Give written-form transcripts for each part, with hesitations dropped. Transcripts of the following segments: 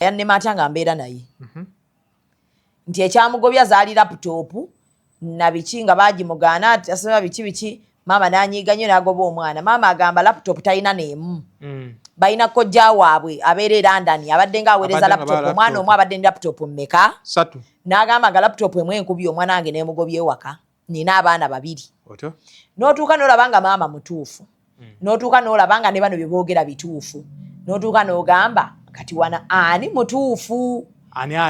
yannema atya nga mbeera naye nti ekyamugobya zaali laputopu na biki nga baagimugaana asoma biki maama n'anyiiga nnyo n'agoba omwana maama agamba laputopu talina n'emu balina kojja waabwe abeera e London abadde nga aweereza laputopu omwana omu abadde ne laputopu mmeka n'agamba nga laputopu emu enkubye omwana wange n'emugobya ewaka nina abaana 2 n'otuuka n'olaba nga maama mutuufu n'otuuka n'olaba nga ne bano bye boogera bituufu n'otuuka n'ogamba kati wana ani mutuufu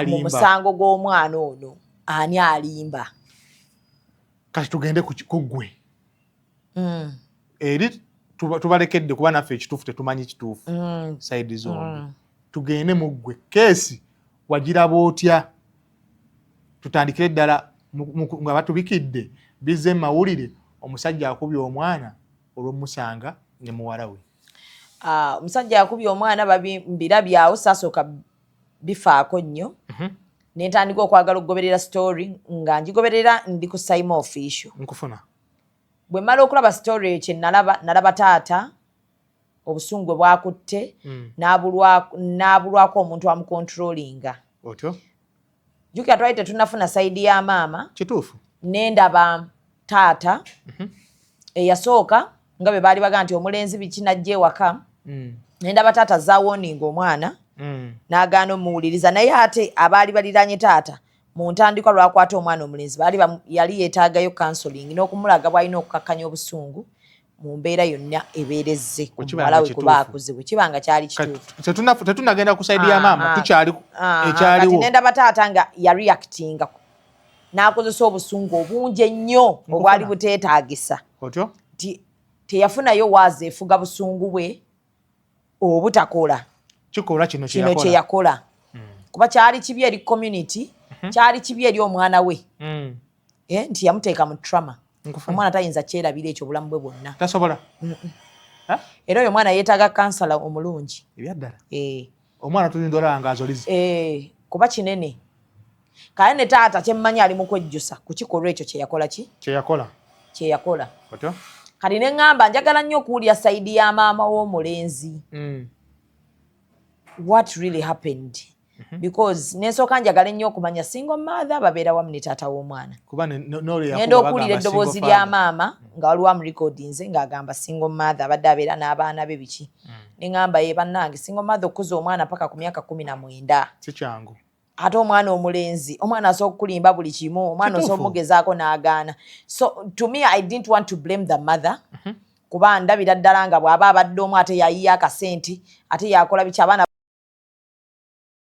mu musango gw'omwana ono ani alimba kati tugende ku ggwe eri tubalekedde kuba naffe ekituufu tetumanyi kituufu saidi zombi tugende mu ggwe keesi wagiraba otya tutandikire ddala nga batubikidde bizze mawulire omusajja akubye omwana olw'omusanga ne muwala we omusajja akubye omwana mbirabyawo saasooka bifaako nnyo nentandika okwagala okugoberera story nga ngigoberera ndi ku Saima Official nkufuna bwe mmala okulaba story ekyo nalaba taata obusungu bwakutte n'abulwako omuntu amukontrolinga otyo jjukira twali tetunafuna sayidi ya maama kituufu nendaba taata eyasooka nga bwe baali baga nti omulenzi biki najja ewaka nendaba taata zaawoninga omwana n'agaana omuwuliriza naye ate abaali baliranye taata mu ntandikwa lwakwata omwana omulenzi yali yeetaagayo counseling n'okumulaga bw'alina okukakkanya obusungu mu mbeera yonna ebeerezze ku muwala we kuba akuze bwe kiba nga kyali kituufu tetunagenda ku sayidi ya maama tukyali ekyaliwo kati nendaba taata nga yareactinga n'akozesa obusungu obungi ennyo obwali buteetaagisa otyo nti teyafunayo waazi efuga busungu bwe obutakola kikola kino kye yakola kuba kyali kibi eri community kyali kibi eri omwana we nti yamuteeka mu trauma omwana tayinza kyerabira ekyo obulamu bwe bwonna tasobola era oyo omwana yeetaaga kansala omulungi ebyaddala omwana tulindola nga azolize kuba kinene kale ne taata kyemmanyi ali mu kwejjusa ku kikolwa ekyo kyeyakola kati ne ŋŋamba njagala nnyo okuwulira sayidi ya maama w'omulenzi what really happened because nensooka njagala nnyo okumanya single mother babeera wamu ne taata w'omwana ngenda okuwulira eddoboozi lya maama nga waliwo amurecordinze ng'agamba single mother abadde abeera n'abaana be biki ne ŋŋamba ye bannange single mother okuza omwana paka ku myaka 19 si kyangu ate omwana omulenzi omwana asobola okulimba buli kimu omwana osobola omugezaako n'agaana so to me I didn't want to blame the mother kuba ndabira ddala nga bw'aba abadde omu ate yayiya akasenti ate yakola biki abaana